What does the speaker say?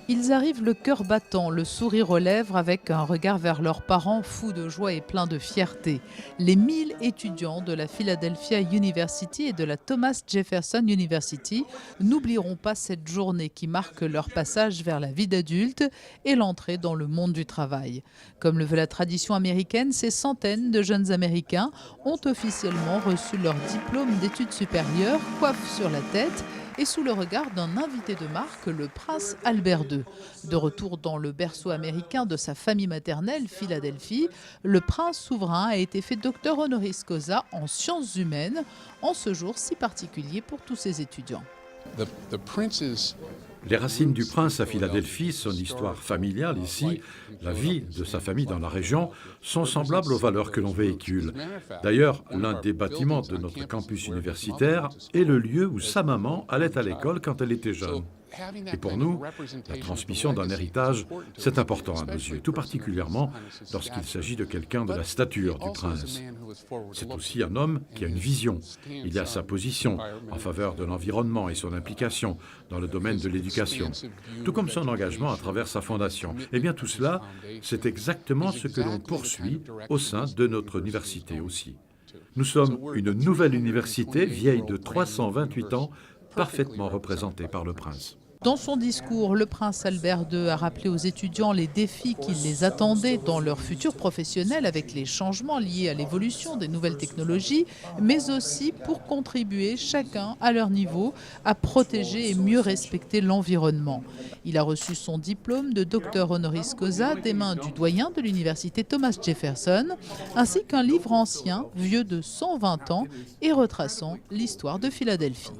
Ils arrivent le cœur battant, le sourire aux lèvres, avec un regard vers leurs parents, fous de joie et pleins de fierté. Les 1000 étudiants de la Philadelphia University et de la Thomas Jefferson University n'oublieront pas cette journée qui marque leur passage vers la vie d'adulte et l'entrée dans le monde du travail. Comme le veut la tradition américaine, ces centaines de jeunes Américains ont officiellement reçu leur diplôme d'études supérieures, coiffe sur la tête, et sous le regard d'un invité de marque, le prince Albert II. De retour dans le berceau américain de sa famille maternelle, Philadelphie, le prince souverain a été fait docteur honoris causa en sciences humaines, en ce jour si particulier pour tous ses étudiants. Les racines du prince à Philadelphie, son histoire familiale ici, la vie de sa famille dans la région, sont semblables aux valeurs que l'on véhicule. D'ailleurs, l'un des bâtiments de notre campus universitaire est le lieu où sa maman allait à l'école quand elle était jeune. Et pour nous, la transmission d'un héritage, c'est important à nos yeux, tout particulièrement lorsqu'il s'agit de quelqu'un de la stature du prince. C'est aussi un homme qui a une vision. Il a sa position en faveur de l'environnement et son implication dans le domaine de l'éducation, tout comme son engagement à travers sa fondation. Eh bien, tout cela, c'est exactement ce que l'on poursuit au sein de notre université aussi. Nous sommes une nouvelle université vieille de 328 ans, parfaitement représentée par le prince. Dans son discours, le prince Albert II a rappelé aux étudiants les défis qui les attendaient dans leur futur professionnel avec les changements liés à l'évolution des nouvelles technologies, mais aussi pour contribuer chacun à leur niveau à protéger et mieux respecter l'environnement. Il a reçu son diplôme de docteur honoris causa des mains du doyen de l'université Thomas Jefferson, ainsi qu'un livre ancien, vieux de 120 ans et retraçant l'histoire de Philadelphie.